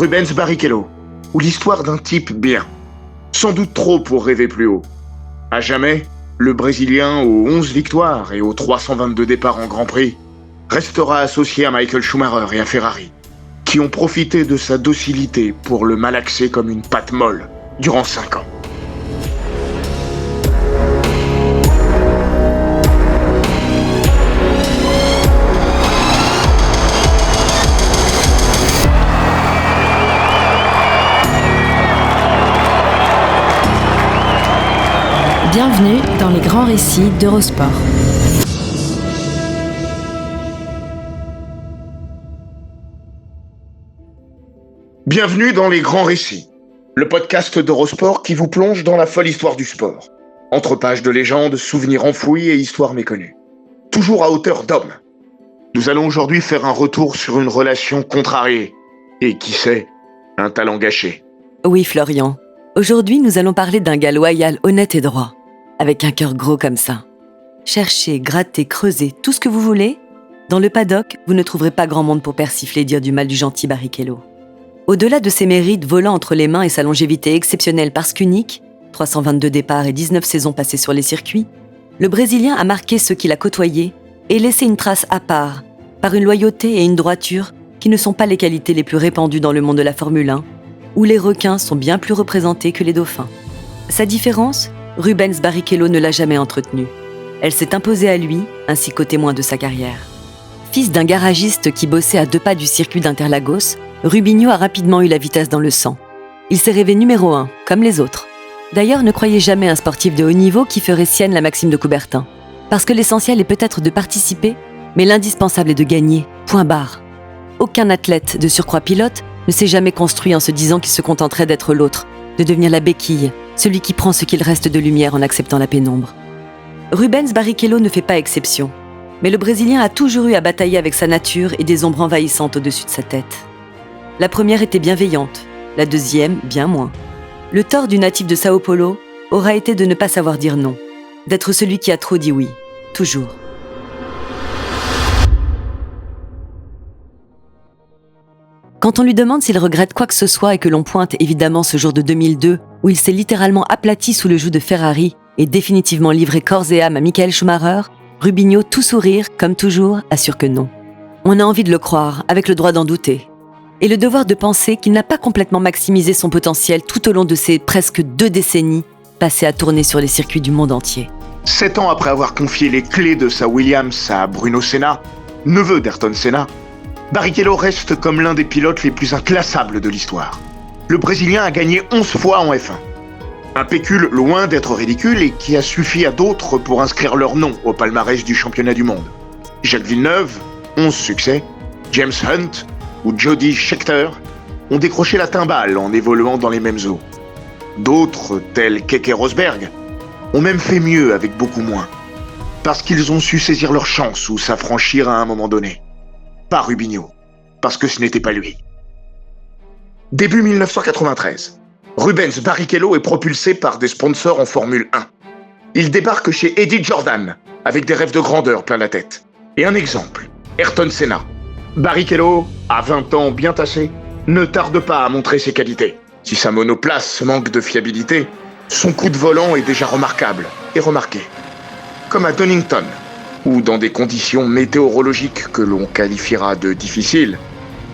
Rubens Barrichello, ou l'histoire d'un type bien, sans doute trop pour rêver plus haut. À jamais, le Brésilien aux 11 victoires et aux 322 départs en Grand Prix restera associé à Michael Schumacher et à Ferrari, qui ont profité de sa docilité pour le malaxer comme une pâte molle durant 5 ans. Bienvenue dans les grands récits d'Eurosport. Bienvenue dans les grands récits, le podcast d'Eurosport qui vous plonge dans la folle histoire du sport. Entre pages de légendes, souvenirs enfouis et histoires méconnues. Toujours à hauteur d'homme. Nous allons aujourd'hui faire un retour sur une relation contrariée. Et qui sait, un talent gâché. Oui, Florian. Aujourd'hui, nous allons parler d'un gars loyal, honnête et droit. Avec un cœur gros comme ça. Cherchez, grattez, creusez, tout ce que vous voulez. Dans le paddock, vous ne trouverez pas grand monde pour persifler et dire du mal du gentil Barrichello. Au-delà de ses mérites volant entre les mains et sa longévité exceptionnelle parce qu'unique, 322 départs et 19 saisons passées sur les circuits, le Brésilien a marqué ceux qu'il a côtoyés et laissé une trace à part, par une loyauté et une droiture qui ne sont pas les qualités les plus répandues dans le monde de la Formule 1, où les requins sont bien plus représentés que les dauphins. Sa différence ? Rubens Barrichello ne l'a jamais entretenue. Elle s'est imposée à lui, ainsi qu'aux témoins de sa carrière. Fils d'un garagiste qui bossait à 2 pas du circuit d'Interlagos, Rubinho a rapidement eu la vitesse dans le sang. Il s'est rêvé numéro 1, comme les autres. D'ailleurs, ne croyez jamais un sportif de haut niveau qui ferait sienne la maxime de Coubertin. Parce que l'essentiel est peut-être de participer, mais l'indispensable est de gagner, point barre. Aucun athlète, de surcroît pilote, ne s'est jamais construit en se disant qu'il se contenterait d'être l'autre, de devenir la béquille, celui qui prend ce qu'il reste de lumière en acceptant la pénombre. Rubens Barrichello ne fait pas exception, mais le Brésilien a toujours eu à batailler avec sa nature et des ombres envahissantes au-dessus de sa tête. La première était bienveillante, la deuxième, bien moins. Le tort du natif de Sao Paulo aura été de ne pas savoir dire non, d'être celui qui a trop dit oui, toujours. Quand on lui demande s'il regrette quoi que ce soit et que l'on pointe évidemment ce jour de 2002 où il s'est littéralement aplati sous le joug de Ferrari et définitivement livré corps et âme à Michael Schumacher, Rubinho, tout sourire, comme toujours, assure que non. On a envie de le croire, avec le droit d'en douter. Et le devoir de penser qu'il n'a pas complètement maximisé son potentiel tout au long de ces presque 2 décennies passées à tourner sur les circuits du monde entier. 7 ans après avoir confié les clés de sa Williams à Bruno Senna, neveu d'Ayrton Senna, Barrichello reste comme l'un des pilotes les plus inclassables de l'histoire. Le Brésilien a gagné 11 fois en F1. Un pécule loin d'être ridicule et qui a suffi à d'autres pour inscrire leur nom au palmarès du championnat du monde. Jacques Villeneuve, 11 succès, James Hunt ou Jody Scheckter ont décroché la timbale en évoluant dans les mêmes eaux. D'autres, tels Keke Rosberg, ont même fait mieux avec beaucoup moins, parce qu'ils ont su saisir leur chance ou s'affranchir à un moment donné. Pas Rubinho, parce que ce n'était pas lui. Début 1993, Rubens Barrichello est propulsé par des sponsors en Formule 1. Il débarque chez Eddie Jordan, avec des rêves de grandeur plein la tête. Et un exemple, Ayrton Senna. Barrichello, à 20 ans bien tassé, ne tarde pas à montrer ses qualités. Si sa monoplace manque de fiabilité, son coup de volant est déjà remarquable et remarqué. Comme à Donington, ou dans des conditions météorologiques que l'on qualifiera de difficiles,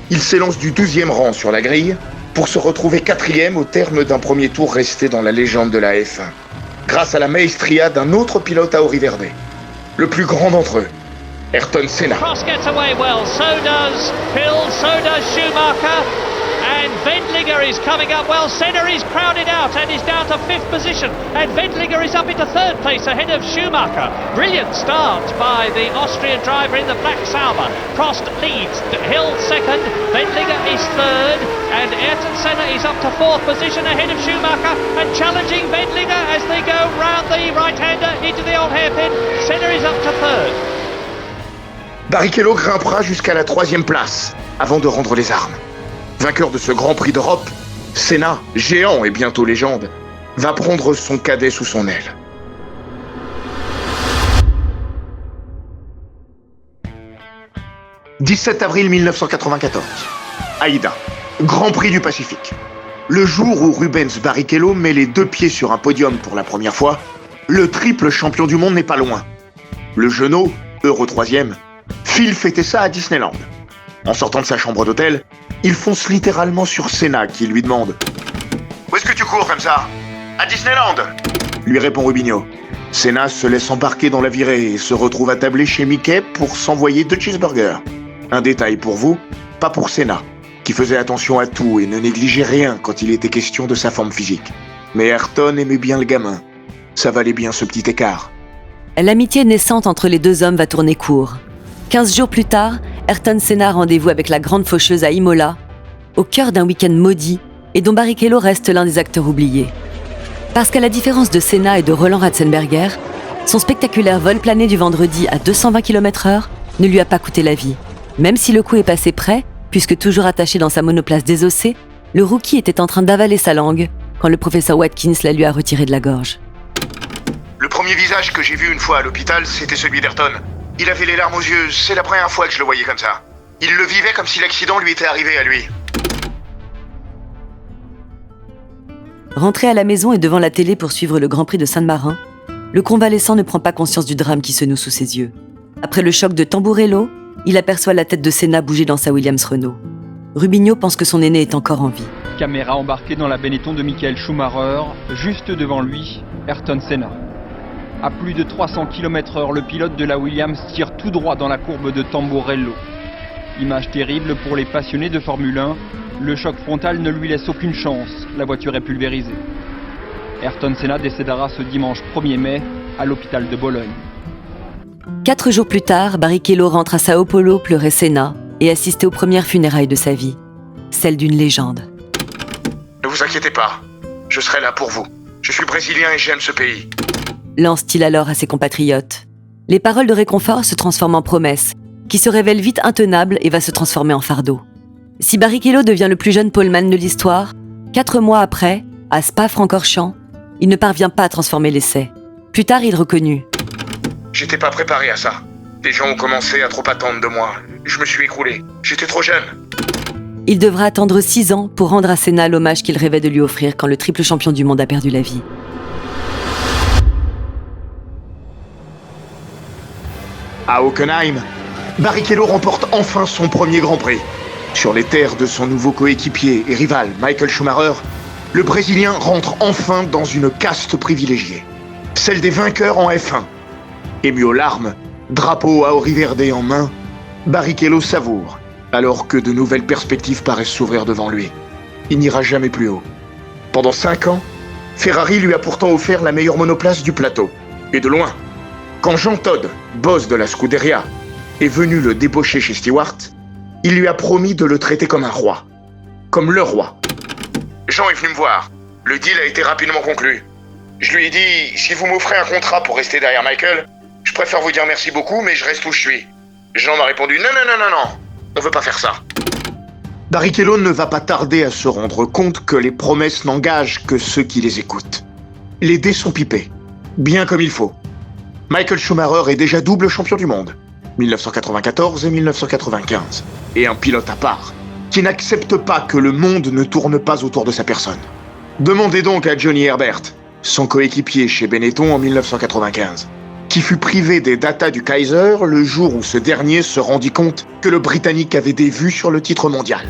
il s'élance du 12e rang sur la grille pour se retrouver 4e au terme d'un premier tour resté dans la légende de la F1, grâce à la maestria d'un autre pilote à Auri-Verde, le plus grand d'entre eux, Ayrton Senna. Prost gets away well, so does Hill, so does Schumacher, and Wendlinger is coming up well. Senna is crowded out and is down to 5th position, and Wendlinger is up into 3rd place ahead of Schumacher. Brilliant start by the Austrian driver in the black Sauber. Prost leads, Hill 2nd, Wendlinger is 3rd, and Ayrton Senna is up to 4th position ahead of Schumacher and challenging Wendlinger as they go round the right-hander into the old hairpin. Senna is up to 3rd. Barrichello grimpera jusqu'à la 3e place avant de rendre les armes. Vainqueur de ce Grand Prix d'Europe, Senna, géant et bientôt légende, va prendre son cadet sous son aile. « 17 avril 1994, Aïda, Grand Prix du Pacifique. Le jour où Rubens Barrichello met les 2 pieds sur un podium pour la première fois, le triple champion du monde n'est pas loin. Le genou, Euro 3e, file fêter ça à Disneyland. En sortant de sa chambre d'hôtel, il fonce littéralement sur Senna qui lui demande « Où est-ce que tu cours comme ça ? À Disneyland !» lui répond Rubinho. Senna se laisse embarquer dans la virée et se retrouve attablé chez Mickey pour s'envoyer 2 cheeseburgers. Un détail pour vous, pas pour Senna, qui faisait attention à tout et ne négligeait rien quand il était question de sa forme physique. Mais Ayrton aimait bien le gamin. Ça valait bien ce petit écart. L'amitié naissante entre les deux hommes va tourner court. 15 jours plus tard, Ayrton Senna a rendez-vous avec la grande faucheuse à Imola, au cœur d'un week-end maudit et dont Barrichello reste l'un des acteurs oubliés. Parce qu'à la différence de Senna et de Roland Ratzenberger, son spectaculaire vol plané du vendredi à 220 km/h ne lui a pas coûté la vie. Même si le coup est passé près, puisque toujours attaché dans sa monoplace désossée, le rookie était en train d'avaler sa langue quand le professeur Watkins la lui a retirée de la gorge. Le premier visage que j'ai vu une fois à l'hôpital, c'était celui d'Ayrton. Il avait les larmes aux yeux, c'est la première fois que je le voyais comme ça. Il le vivait comme si l'accident lui était arrivé à lui. Rentré à la maison et devant la télé pour suivre le Grand Prix de Saint-Marin, le convalescent ne prend pas conscience du drame qui se noue sous ses yeux. Après le choc de Tamburello, il aperçoit la tête de Senna bouger dans sa Williams Renault. Rubinho pense que son aîné est encore en vie. Caméra embarquée dans la Benetton de Michael Schumacher, juste devant lui, Ayrton Senna. À plus de 300 km/h, le pilote de la Williams tire tout droit dans la courbe de Tamburello. Image terrible pour les passionnés de Formule 1, le choc frontal ne lui laisse aucune chance, la voiture est pulvérisée. Ayrton Senna décédera ce dimanche 1er mai à l'hôpital de Bologne. 4 jours plus tard, Barrichello rentre à Sao Paulo pleurer Senna et assister aux premières funérailles de sa vie, celle d'une légende. Ne vous inquiétez pas, je serai là pour vous. Je suis brésilien et j'aime ce pays. Lance-t-il alors à ses compatriotes. Les paroles de réconfort se transforment en promesses, qui se révèlent vite intenables et va se transformer en fardeau. Si Barrichello devient le plus jeune poleman de l'histoire, 4 mois après, à Spa-Francorchamps, il ne parvient pas à transformer l'essai. Plus tard, il reconnut. J'étais pas préparé à ça. Les gens ont commencé à trop attendre de moi. Je me suis écroulé. J'étais trop jeune. Il devra attendre 6 ans pour rendre à Senna l'hommage qu'il rêvait de lui offrir quand le triple champion du monde a perdu la vie. À Hockenheim, Barrichello remporte enfin son premier Grand Prix. Sur les terres de son nouveau coéquipier et rival Michael Schumacher, le Brésilien rentre enfin dans une caste privilégiée, celle des vainqueurs en F1. Ému aux larmes, drapeau à Auriverde en main, Barrichello savoure, alors que de nouvelles perspectives paraissent s'ouvrir devant lui. Il n'ira jamais plus haut. Pendant 5 ans, Ferrari lui a pourtant offert la meilleure monoplace du plateau, et de loin. Quand Jean Todt, boss de la Scuderia, est venu le débaucher chez Stewart, il lui a promis de le traiter comme un roi. Comme le roi. Jean est venu me voir. Le deal a été rapidement conclu. Je lui ai dit, si vous m'offrez un contrat pour rester derrière Michael, je préfère vous dire merci beaucoup, mais je reste où je suis. Jean m'a répondu, non, on veut pas faire ça. Barrichello ne va pas tarder à se rendre compte que les promesses n'engagent que ceux qui les écoutent. Les dés sont pipés, bien comme il faut. Michael Schumacher est déjà double champion du monde, 1994 et 1995, et un pilote à part, qui n'accepte pas que le monde ne tourne pas autour de sa personne. Demandez donc à Johnny Herbert, son coéquipier chez Benetton en 1995, qui fut privé des datas du Kaiser le jour où ce dernier se rendit compte que le Britannique avait des vues sur le titre mondial.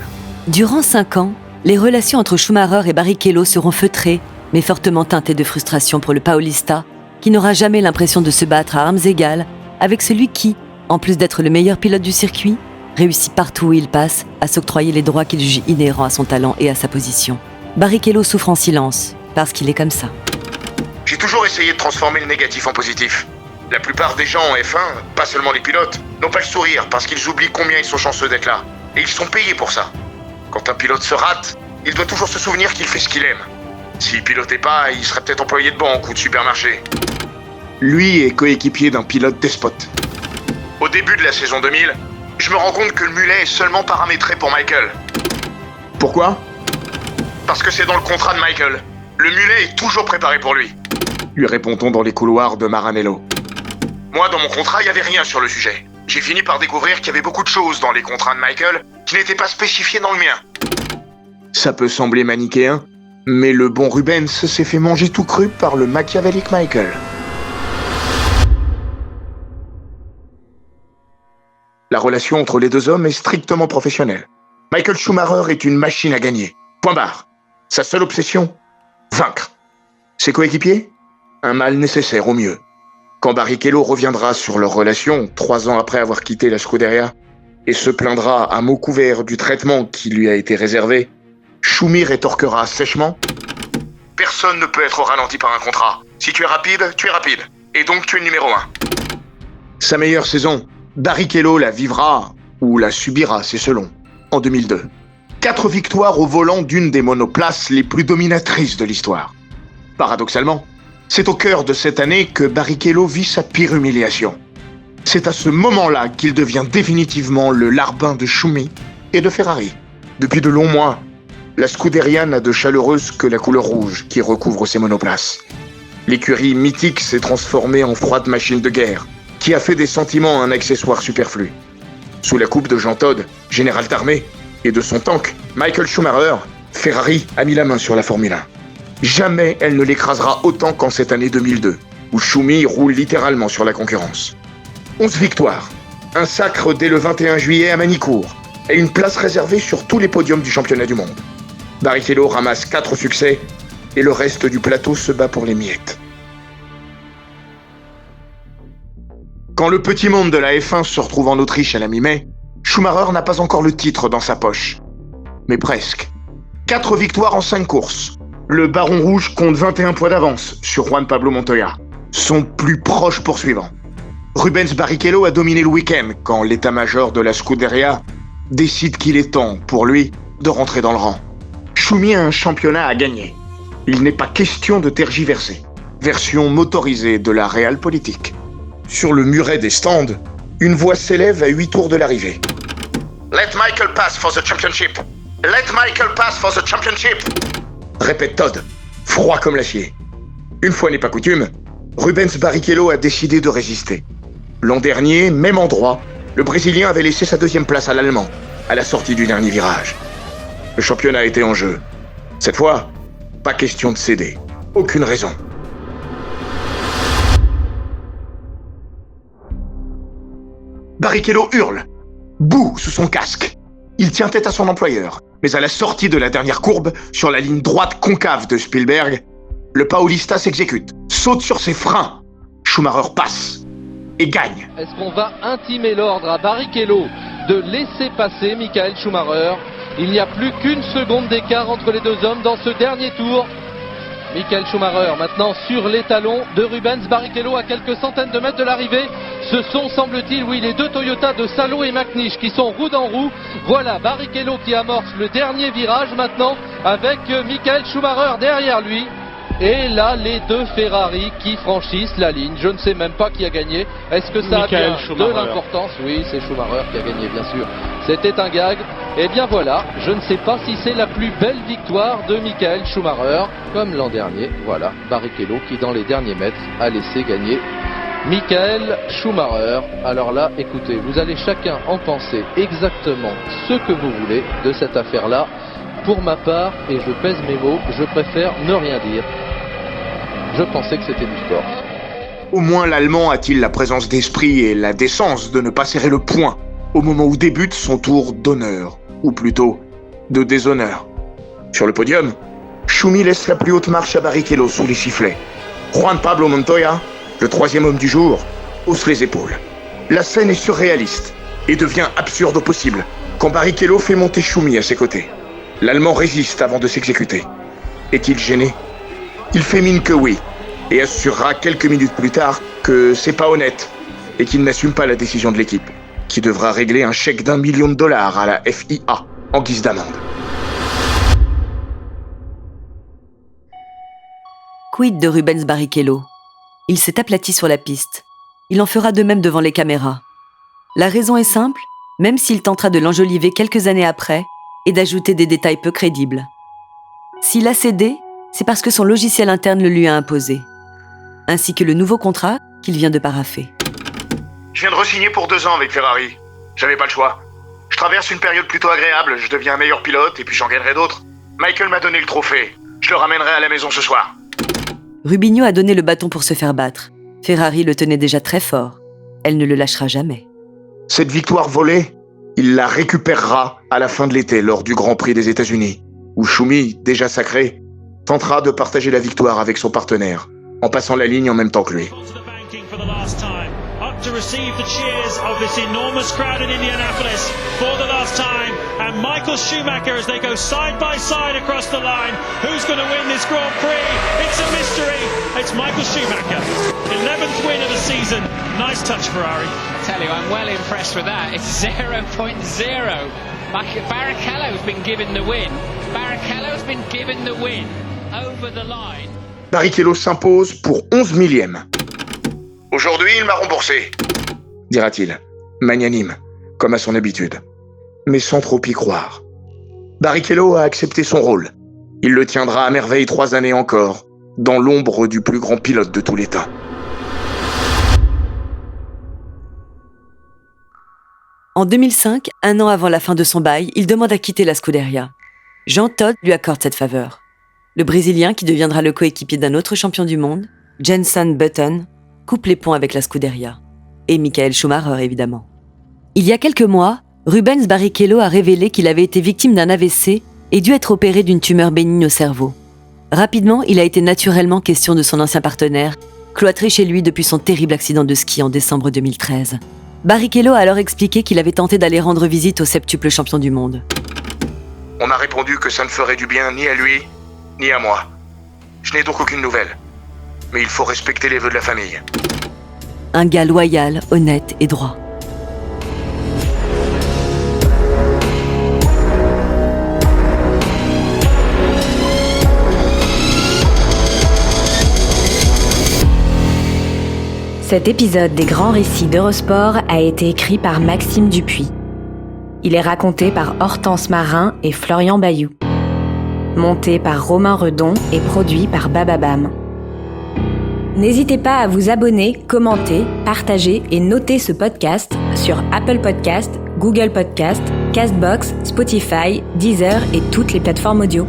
Durant 5 ans, les relations entre Schumacher et Barrichello seront feutrées, mais fortement teintées de frustration pour le Paulista, qui n'aura jamais l'impression de se battre à armes égales avec celui qui, en plus d'être le meilleur pilote du circuit, réussit partout où il passe à s'octroyer les droits qu'il juge inhérents à son talent et à sa position. Barrichello souffre en silence, parce qu'il est comme ça. J'ai toujours essayé de transformer le négatif en positif. La plupart des gens en F1, pas seulement les pilotes, n'ont pas le sourire parce qu'ils oublient combien ils sont chanceux d'être là. Et ils sont payés pour ça. Quand un pilote se rate, il doit toujours se souvenir qu'il fait ce qu'il aime. S'il pilotait pas, il serait peut-être employé de banque ou de supermarché. Lui est coéquipier d'un pilote despote. Au début de la saison 2000, je me rends compte que le mulet est seulement paramétré pour Michael. Pourquoi ? Parce que c'est dans le contrat de Michael. Le mulet est toujours préparé pour lui. Lui répond-on dans les couloirs de Maranello. Moi, dans mon contrat, il n'y avait rien sur le sujet. J'ai fini par découvrir qu'il y avait beaucoup de choses dans les contrats de Michael qui n'étaient pas spécifiées dans le mien. Ça peut sembler manichéen, mais le bon Rubens s'est fait manger tout cru par le machiavélique Michael. La relation entre les deux hommes est strictement professionnelle. Michael Schumacher est une machine à gagner. Point barre. Sa seule obsession, vaincre. Ses coéquipiers, un mal nécessaire au mieux. Quand Barrichello reviendra sur leur relation, 3 ans après avoir quitté la Scuderia, et se plaindra à mots couverts du traitement qui lui a été réservé, Schumi rétorquera sèchement « Personne ne peut être ralenti par un contrat. Si tu es rapide, tu es rapide. Et donc tu es le numéro 1. » Sa meilleure saison, Barrichello la vivra, ou la subira, c'est selon, en 2002. 4 victoires au volant d'une des monoplaces les plus dominatrices de l'histoire. Paradoxalement, c'est au cœur de cette année que Barrichello vit sa pire humiliation. C'est à ce moment-là qu'il devient définitivement le larbin de Schumi et de Ferrari. Depuis de longs mois, la Scuderia n'a de chaleureuse que la couleur rouge qui recouvre ses monoplaces. L'écurie mythique s'est transformée en froide machine de guerre, qui a fait des sentiments un accessoire superflu. Sous la coupe de Jean Todt, général d'armée, et de son tank, Michael Schumacher, Ferrari a mis la main sur la Formule 1. Jamais elle ne l'écrasera autant qu'en cette année 2002, où Schumi roule littéralement sur la concurrence. 11 victoires, un sacre dès le 21 juillet à Manicourt, et une place réservée sur tous les podiums du championnat du monde. Barrichello ramasse 4 succès, et le reste du plateau se bat pour les miettes. Quand le petit monde de la F1 se retrouve en Autriche à la mi-mai, Schumacher n'a pas encore le titre dans sa poche. Mais presque. 4 victoires en 5 courses. Le Baron Rouge compte 21 points d'avance sur Juan Pablo Montoya, son plus proche poursuivant. Rubens Barrichello a dominé le week-end quand l'état-major de la Scuderia décide qu'il est temps, pour lui, de rentrer dans le rang. Schumi a un championnat à gagner. Il n'est pas question de tergiverser. Version motorisée de la Realpolitik. Sur le muret des stands, une voix s'élève à 8 tours de l'arrivée. Let Michael pass for the championship. Let Michael pass for the championship. Répète Todd, froid comme l'acier. Une fois n'est pas coutume, Rubens Barrichello a décidé de résister. L'an dernier, même endroit, le Brésilien avait laissé sa 2e place à l'Allemand, à la sortie du dernier virage. Le championnat était en jeu. Cette fois, pas question de céder. Aucune raison. Barrichello hurle, boue sous son casque. Il tient tête à son employeur, mais à la sortie de la dernière courbe, sur la ligne droite concave de Spielberg, le Paulista s'exécute, saute sur ses freins. Schumacher passe et gagne. Est-ce qu'on va intimer l'ordre à Barrichello de laisser passer Michael Schumacher? Il n'y a plus qu'une seconde d'écart entre les deux hommes dans ce dernier tour. Michael Schumacher maintenant sur les talons de Rubens Barrichello à quelques centaines de mètres de l'arrivée. Ce sont, semble-t-il, oui, les 2 Toyota de Salo et McNish qui sont roue dans roue. Voilà Barrichello qui amorce le dernier virage maintenant avec Michael Schumacher derrière lui. Et là, les 2 Ferrari qui franchissent la ligne. Je ne sais même pas qui a gagné. Est-ce que ça a bien de l'importance? Oui, c'est Schumacher qui a gagné, bien sûr. C'était un gag. Et bien voilà, je ne sais pas si c'est la plus belle victoire de Michael Schumacher, comme l'an dernier. Voilà, Barrichello qui, dans les derniers mètres, a laissé gagner Michael Schumacher. Alors là, écoutez, vous allez chacun en penser exactement ce que vous voulez de cette affaire-là. Pour ma part, et je pèse mes mots, je préfère ne rien dire. Je pensais que c'était du sport. Au moins l'Allemand a-t-il la présence d'esprit et la décence de ne pas serrer le poing au moment où débute son tour d'honneur, ou plutôt de déshonneur. Sur le podium, Schumi laisse la plus haute marche à Barrichello sous les sifflets. Juan Pablo Montoya, le 3e homme du jour, hausse les épaules. La scène est surréaliste et devient absurde au possible quand Barrichello fait monter Schumi à ses côtés. L'Allemand résiste avant de s'exécuter. Est-il gêné? Il fait mine que oui, et assurera quelques minutes plus tard que c'est pas honnête et qu'il n'assume pas la décision de l'équipe, qui devra régler un chèque d'1 million de dollars à la FIA en guise d'amende. Quid de Rubens Barrichello? Il s'est aplati sur la piste. Il en fera de même devant les caméras. La raison est simple, même s'il tentera de l'enjoliver quelques années après, et d'ajouter des détails peu crédibles. S'il a cédé, c'est parce que son logiciel interne le lui a imposé, ainsi que le nouveau contrat qu'il vient de paraffer. Je viens de re-signer pour 2 ans avec Ferrari. J'avais pas le choix. Je traverse une période plutôt agréable, je deviens un meilleur pilote et puis j'en gagnerai d'autres. Michael m'a donné le trophée. Je le ramènerai à la maison ce soir. Rubinho a donné le bâton pour se faire battre. Ferrari le tenait déjà très fort. Elle ne le lâchera jamais. Cette victoire volée, il la récupérera à la fin de l'été lors du Grand Prix des États-Unis, où Schumi, déjà sacré, tentera de partager la victoire avec son partenaire, en passant la ligne en même temps que lui. To receive the cheers of this enormous crowd in Indianapolis for the last time, and Michael Schumacher as they go side by side across the line. Who's going to win this Grand Prix? It's a mystery. It's Michael Schumacher, 11th win of the season. Nice touch, Ferrari. I tell you, I'm well impressed with that. It's 0.0. Barrichello's been given the win. Barrichello's been given the win over the line. Barrichello s'impose pour 11 millièmes. Aujourd'hui, il m'a remboursé, dira-t-il, magnanime, comme à son habitude, mais sans trop y croire. Barrichello a accepté son rôle. Il le tiendra à merveille 3 années encore, dans l'ombre du plus grand pilote de tous les temps. En 2005, un an avant la fin de son bail, il demande à quitter la Scuderia. Jean Todt lui accorde cette faveur. Le Brésilien, qui deviendra le coéquipier d'un autre champion du monde, Jenson Button, coupe les ponts avec la Scuderia. Et Michael Schumacher, évidemment. Il y a quelques mois, Rubens Barrichello a révélé qu'il avait été victime d'un AVC et dû être opéré d'une tumeur bénigne au cerveau. Rapidement, il a été naturellement question de son ancien partenaire, cloîtré chez lui depuis son terrible accident de ski en décembre 2013. Barrichello a alors expliqué qu'il avait tenté d'aller rendre visite au septuple champion du monde. On m'a répondu que ça ne ferait du bien ni à lui, ni à moi. Je n'ai donc aucune nouvelle. Mais il faut respecter les vœux de la famille. Un gars loyal, honnête et droit. Cet épisode des Grands Récits d'Eurosport a été écrit par Maxime Dupuis. Il est raconté par Hortense Marin et Florian Bayou. Monté par Romain Redon et produit par Bababam. N'hésitez pas à vous abonner, commenter, partager et noter ce podcast sur Apple Podcast, Google Podcast, Castbox, Spotify, Deezer et toutes les plateformes audio.